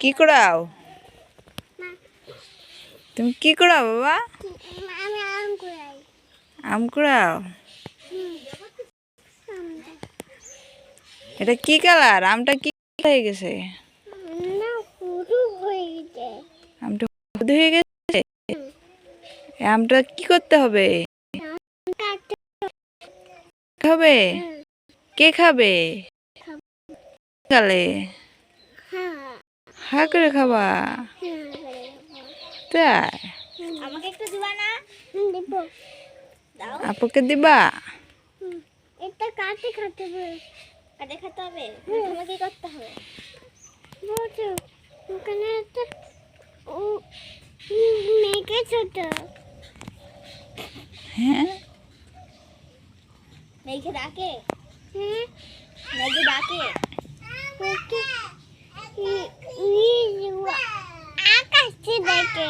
কি করাও? তুমি কি করাও বাবা? আম কুড়াও। এটা কি কালার? আমটা কি হয়ে গেছে? আমটা হলুদ হয়ে গেছে। আমটা কি করতে হবে? খাবে? কে খাবে? কালে হা করে খাবা? তাই আমাকে একটু দিবা না? দিব। দাও। আপুকে দিবা? এটা কাটে খেতে হবে। কাটে খেতে হবে? প্রথমে কি করতে হবে? বুঝো। ওখানে একটা মেঘে ছোট। হ্যাঁ মেঘে ডাকে? হ্যাঁ। মেঘে ডাকে? আকাশে ডাকে।